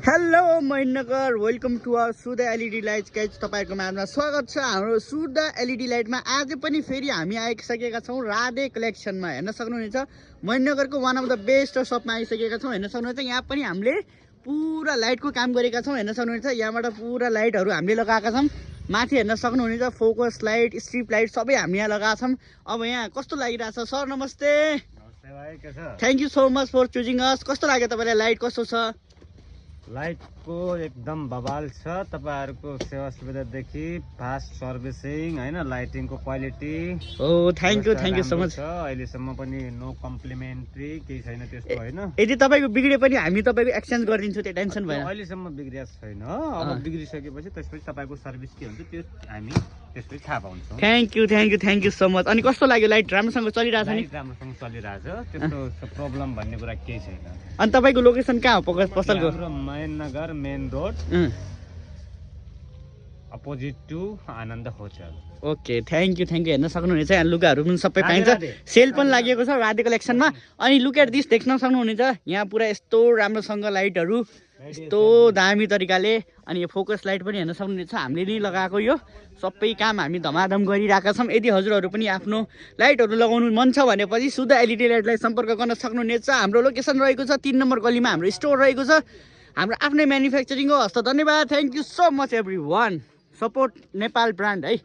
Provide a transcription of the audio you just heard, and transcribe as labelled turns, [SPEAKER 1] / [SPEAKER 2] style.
[SPEAKER 1] hello Mahendranagar welcome to our Sudha LED lights guys तपाईँहरूको माझमा स्वागत छ हाम्रो सुधा एलइडी लाइटमा आज पनि फेरि हामी आइसकेका छौँ राधे कलेक्सनमा हेर्न सक्नुहुनेछ महेन्द्रनगरको वान अफ द बेस्ट सपमा आइसकेका छौँ हेर्न सक्नुहुनेछ यहाँ पनि हामीले पुरा लाइटको काम गरेका छौँ हेर्न सक्नुहुनेछ यहाँबाट पुरा लाइटहरू हामीले लगाएका छौँ माथि हेर्न सक्नुहुनेछ फोकस लाइट स्ट्रिप लाइट सबै हामी यहाँ लगाएका छौँ अब यहाँ कस्तो लागिरहेछ सर नमस्ते thank you so much for choosing us कस्तो लाग्यो तपाईँलाई लाइट कस्तो छ
[SPEAKER 2] लाइट को एकदम बवाल छ तपाईहरुको सेवा सुविधादेखि फास्ट सर्भिसिङ हैन लाइटिङ को क्वालिटी
[SPEAKER 1] ओ थ्याङ्क यू सो मच
[SPEAKER 2] अहिले सम्म पनि नो कम्प्लिमेन्ट्री केही छैन त्यस्तो हैन
[SPEAKER 1] यदि तपाईको बिग्रे पनि हामी तपाईको एक्सचेन्ज गरिदिन्छौँ त्यो टेन्सन भएन
[SPEAKER 2] अहिले सम्म बिग्रिएको छैन अब बिग्रिसकेपछि त्यसपछि तपाईको सर्भिस के हुन्छ त्यो हामी त्यसपछि थाहा पाउँछौँ
[SPEAKER 1] थ्याङ्क यू सो मच अनि कस्तो लाग्यो लाइट राम्रोसँग चलिरहेछ नि
[SPEAKER 2] राम्रोसँग चलिरहेछ त्यस्तो प्रब्लम भन्ने कुरा केही छैन
[SPEAKER 1] अनि तपाईको लोकेसन कहाँ हो पसलको
[SPEAKER 2] हाम्रो Mahendranagar main road opposite to Anand hotel
[SPEAKER 1] okay thank you हेर्न सक्नुहुनेछ यहाँ लुगाहरू पनि सबै पाइन्छ सेल पनि लागेको छ राधे कलेक्सनमा अनि लुक एट दिस देख्न सक्नुहुनेछ यहाँ पुरा यस्तो राम्रोसँग लाइटहरू यस्तो दामी तरिकाले अनि यो फोकस लाइट पनि हेर्न सक्नुहुनेछ हामीले नै लगाएको यो सबै काम हामी धमाधम गरिरहेका छौँ यदि हजुरहरू पनि आफ्नो लाइटहरू लगाउनु मन छ भनेपछि सुधा एलइडी लाइटलाई सम्पर्क गर्न सक्नुहुनेछ हाम्रो लोकेसन रहेको छ 3 नम्बर गलीमा हाम्रो स्टोर रहेको छ हाम्रो आफ्नै म्यानुफ्याक्चरिङ हो हस्त धन्यवाद thank you so much every one support Nepal brand है